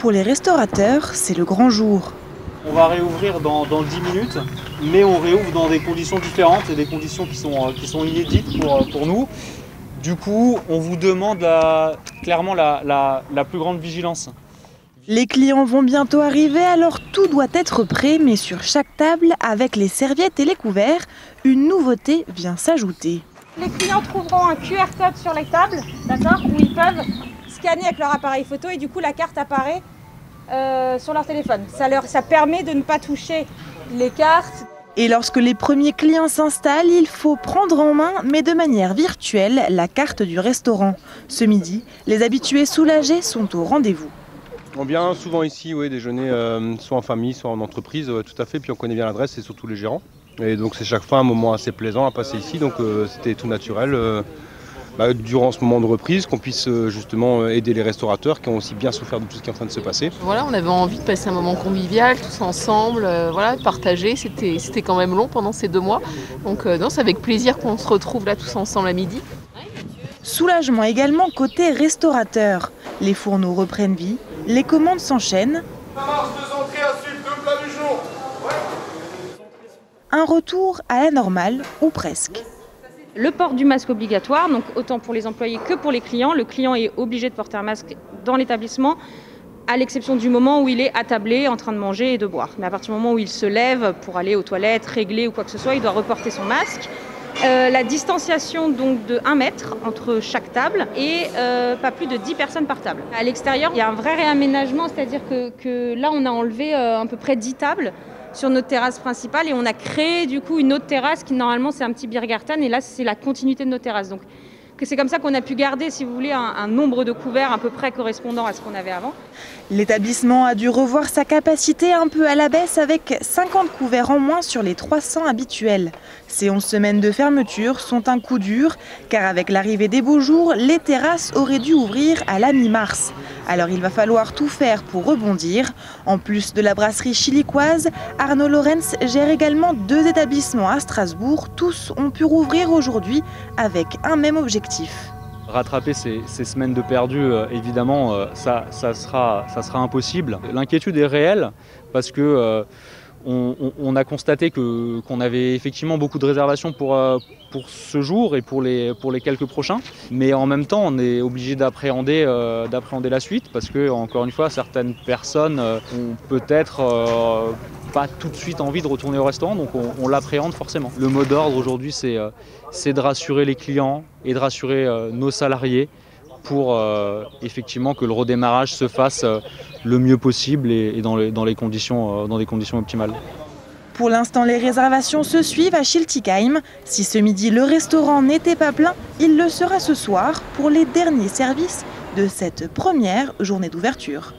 Pour les restaurateurs, c'est le grand jour. On va réouvrir dans 10 minutes, mais on réouvre dans des conditions différentes et des conditions qui sont inédites pour nous. Du coup, on vous demande clairement la plus grande vigilance. Les clients vont bientôt arriver, alors tout doit être prêt, mais sur chaque table, avec les serviettes et les couverts, une nouveauté vient s'ajouter. Les clients trouveront un QR code sur les tables, d'accord, où ils peuvent scanner avec leur appareil photo et du coup la carte apparaît sur leur téléphone. Ça permet de ne pas toucher les cartes. Et lorsque les premiers clients s'installent, il faut prendre en main, mais de manière virtuelle, la carte du restaurant. Ce midi, les habitués soulagés sont au rendez-vous. On vient souvent ici déjeuner, soit en famille, soit en entreprise, tout à fait, puis on connaît bien l'adresse et surtout les gérants. Et donc c'est chaque fois un moment assez plaisant à passer ici, donc c'était tout naturel. Durant ce moment de reprise, qu'on puisse justement aider les restaurateurs qui ont aussi bien souffert de tout ce qui est en train de se passer. Voilà, on avait envie de passer un moment convivial, tous ensemble, partager. C'était quand même long pendant ces 2 mois. Donc c'est avec plaisir qu'on se retrouve là tous ensemble à midi. Soulagement également côté restaurateur. Les fourneaux reprennent vie, les commandes s'enchaînent. Ça marche, 2 entrées à suivre, 2 plats du jour. Un retour à la normale, ou presque. Le port du masque obligatoire, donc autant pour les employés que pour les clients. Le client est obligé de porter un masque dans l'établissement, à l'exception du moment où il est attablé, en train de manger et de boire. Mais à partir du moment où il se lève pour aller aux toilettes, régler ou quoi que ce soit, il doit reporter son masque. La distanciation donc de 1 mètre entre chaque table et pas plus de 10 personnes par table. À l'extérieur, il y a un vrai réaménagement, c'est-à-dire que là, on a enlevé à peu près 10 tables sur notre terrasse principale et on a créé du coup une autre terrasse qui normalement c'est un petit Biergarten et là c'est la continuité de nos terrasses. Donc c'est comme ça qu'on a pu garder, si vous voulez, un nombre de couverts à peu près correspondant à ce qu'on avait avant. L'établissement a dû revoir sa capacité un peu à la baisse avec 50 couverts en moins sur les 300 habituels. Ces 11 semaines de fermeture sont un coup dur car avec l'arrivée des beaux jours, les terrasses auraient dû ouvrir à la mi-mars. Alors il va falloir tout faire pour rebondir. En plus de la brasserie chilicoise, Arnaud Lorenz gère également 2 établissements à Strasbourg. Tous ont pu rouvrir aujourd'hui avec un même objectif. Rattraper ces semaines de perdu, évidemment, ça sera impossible. L'inquiétude est réelle parce que on a constaté qu'on avait effectivement beaucoup de réservations pour ce jour et pour les quelques prochains. Mais en même temps, on est obligé d'appréhender la suite parce que, encore une fois, certaines personnes ont peut-être pas tout de suite envie de retourner au restaurant, donc on l'appréhende forcément. Le mot d'ordre aujourd'hui, c'est de rassurer les clients et de rassurer nos salariés pour effectivement que le redémarrage se fasse le mieux possible et dans des conditions optimales. Pour l'instant, les réservations se suivent à Schiltigheim. Si ce midi le restaurant n'était pas plein, il le sera ce soir pour les derniers services de cette première journée d'ouverture.